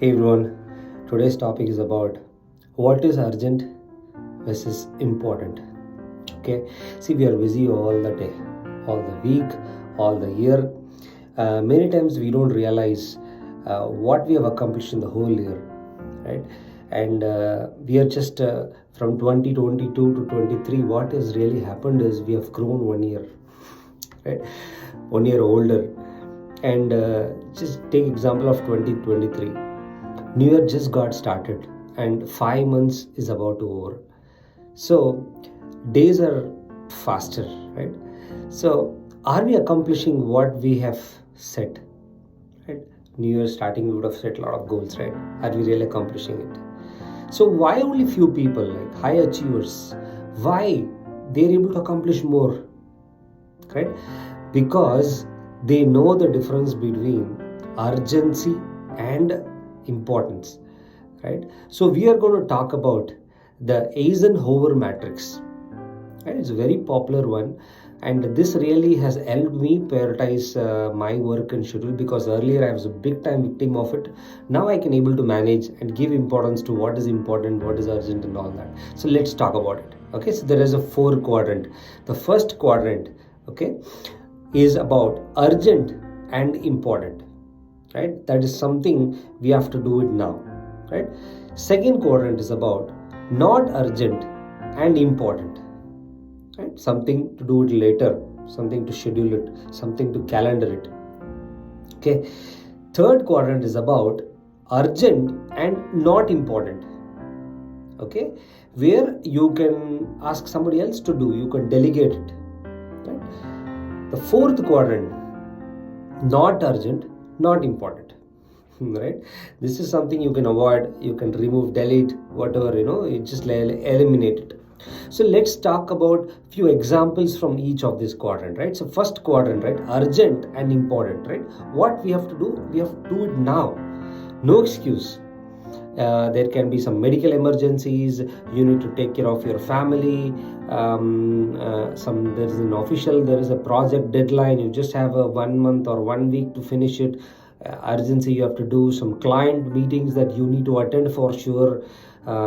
Hey everyone, today's topic is about what is urgent versus important. Okay, see, we are busy all the day, all the week, all the year. Many times we don't realize what we have accomplished in the whole year, right? And we are just from 2022 to 23. What has really happened is we have grown 1 year, right? 1 year older. And just take example of 2023. New Year just got started and 5 months is about to over. So days are faster, right? So are we accomplishing what we have set? Right? New Year starting, we would have set a lot of goals, right? Are we really accomplishing it? So why only few people, like high achievers, why they're able to accomplish more? Right? Because they know the difference between urgency and importance, right? So we are going to talk about the Eisenhower matrix, right? It's a very popular one, and this really has helped me prioritize my work and schedule, because earlier I was a big time victim of it. Now I can able to manage and give importance to what is important, what is urgent, and all that. So let's talk about it. Okay, so there is a 4 quadrant. The first quadrant, okay, is about urgent and important, right? That is something we have to do it now, right? Second quadrant is about not urgent and important, right? Something to do it later, something to schedule it, something to calendar it. Okay. Third quadrant is about urgent and not important. Okay, where you can ask somebody else to do, you can delegate it, right? The fourth quadrant, not urgent, not important, right? This is something you can avoid, you can remove, delete, whatever, you just eliminate it. So let's talk about few examples from each of this quadrant, right? So first quadrant, right, urgent and important, right? What we have to do, we have to do it now, no excuse. There can be some medical emergencies, you need to take care of your family, there is an official, there is a project deadline, you just have a 1 month or 1 week to finish it. Urgency, you have to do some client meetings that you need to attend for sure,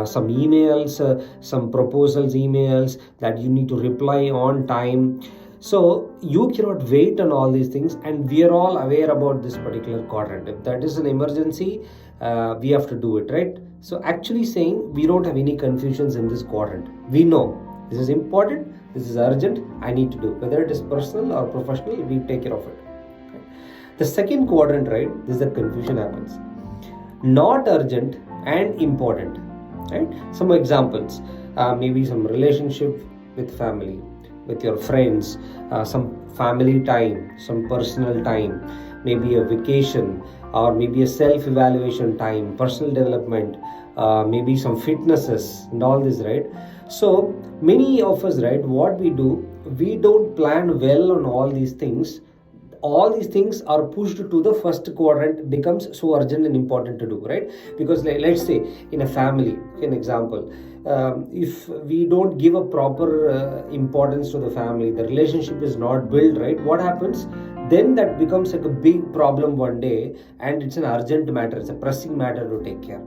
some emails, some proposals emails that you need to reply on time. So you cannot wait on all these things, and we are all aware about this particular quadrant. If that is an emergency, we have to do it, right? So actually saying we don't have any confusions in this quadrant. We know this is important, this is urgent, I need to do. Whether it is personal or professional, we take care of it. Okay. The second quadrant, right, this is the confusion happens. Not urgent and important, right? Some examples, maybe some relationship with family, with your friends, some family time, some personal time, maybe a vacation, or maybe a self-evaluation time, personal development, maybe some fitnesses and all this, right? So many of us, right, what we do, we don't plan well on all these things. All these things are pushed to the first quadrant, becomes so urgent and important to do, right? Because let's say in a family, an example, if we don't give a proper importance to the family, the relationship is not built, right? What happens? Then that becomes like a big problem one day, and it's an urgent matter, it's a pressing matter to take care.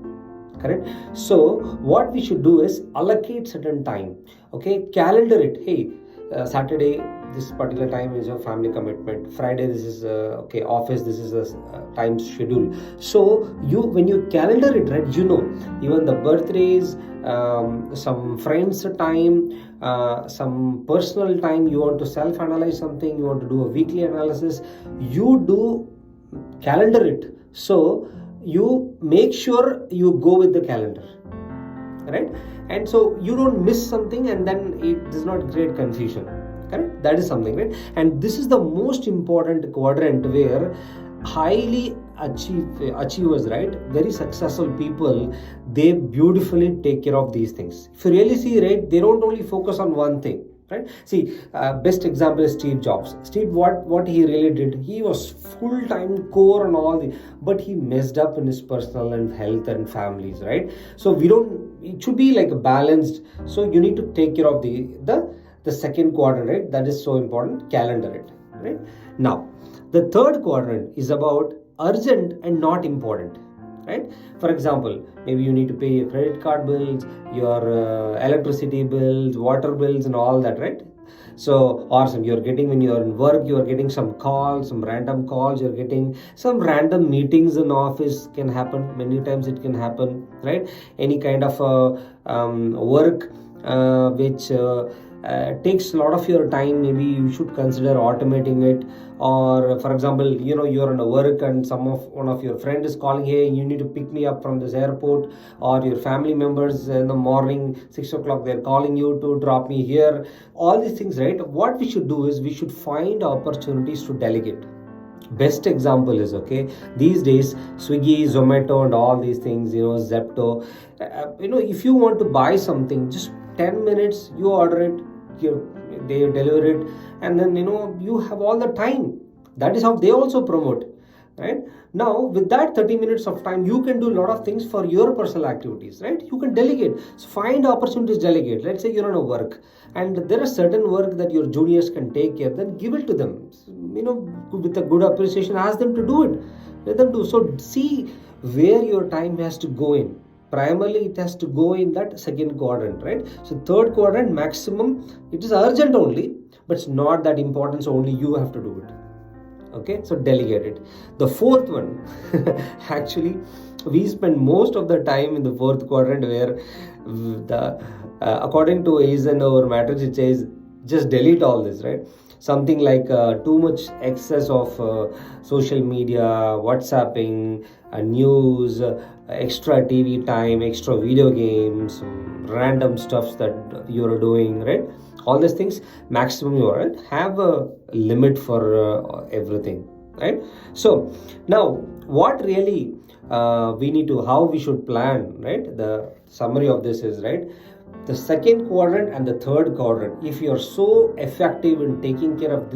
Correct? So what we should do is allocate certain time. Okay, calendar it. Hey, Saturday, this particular time is your family commitment. Friday, this is office, this is the time schedule. So when you calendar it, right, even the birthdays, some friends time, some personal time, you want to self-analyze something, you want to do a weekly analysis, you do calendar it. So you make sure you go with the calendar, right? And so you don't miss something, and then it does not create confusion. Correct? That is something, right? And this is the most important quadrant where highly achievers, right, very successful people, they beautifully take care of these things. If you really see, right, they don't only focus on one thing, right? See, best example is Steve Jobs. Steve, what he really did, he was full-time core and all the, but he messed up in his personal and health and families, right? So it should be like balanced. So you need to take care of the second quadrant, right? That is so important. Calendar it, right? Now, the third quadrant is about urgent and not important, right? For example, maybe you need to pay your credit card bills, your electricity bills, water bills, and all that, right? So, or some you're getting when you're in work, you're getting some calls, some random calls, you're getting some random meetings in office can happen. Many times it can happen, right? Any kind of work which takes a lot of your time, maybe you should consider automating it. Or for example, you're on a work and one of your friend is calling, hey, you need to pick me up from this airport, or your family members in the morning 6 o'clock they're calling you to drop me here. All these things, right? What we should do is we should find opportunities to delegate. Best example is, okay, these days Swiggy, Zomato, and all these things, Zepto, if you want to buy something, just 10 minutes you order it, they deliver it, and then you have all the time. That is how they also promote, right? Now with that 30 minutes of time, you can do a lot of things for your personal activities, right? You can delegate. So find opportunities, delegate. Let's say you're on a work and there are certain work that your juniors can take care, then give it to them, with a good appreciation. Ask them to do it, let them do. So see where your time has to go in. Primarily it has to go in that second quadrant, right? So third quadrant, maximum it is urgent only, but it's not that important, so only you have to do it. Okay, so delegate it. The fourth one, actually we spend most of the time in the fourth quadrant, where the according to Eisenhower matrix, it says just delete all this, right? Something like too much excess of social media, WhatsApping, news, extra TV time, extra video games, random stuffs that you're doing, right? All these things, maximum you are, right? Have a limit for everything, right? So now what really we need to, how we should plan, right? The summary of this is, right, the second quadrant and the third quadrant, if you're so effective in taking care of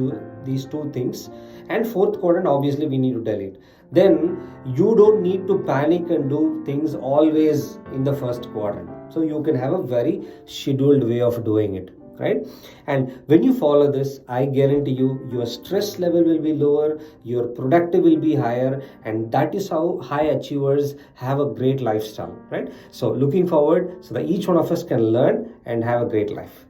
these two things, and fourth quadrant, obviously we need to delete, then you don't need to panic and do things always in the first quadrant. So you can have a very scheduled way of doing it, right? And when you follow this, I guarantee you, your stress level will be lower, your productive will be higher, and that is how high achievers have a great lifestyle, right? So looking forward so that each one of us can learn and have a great life.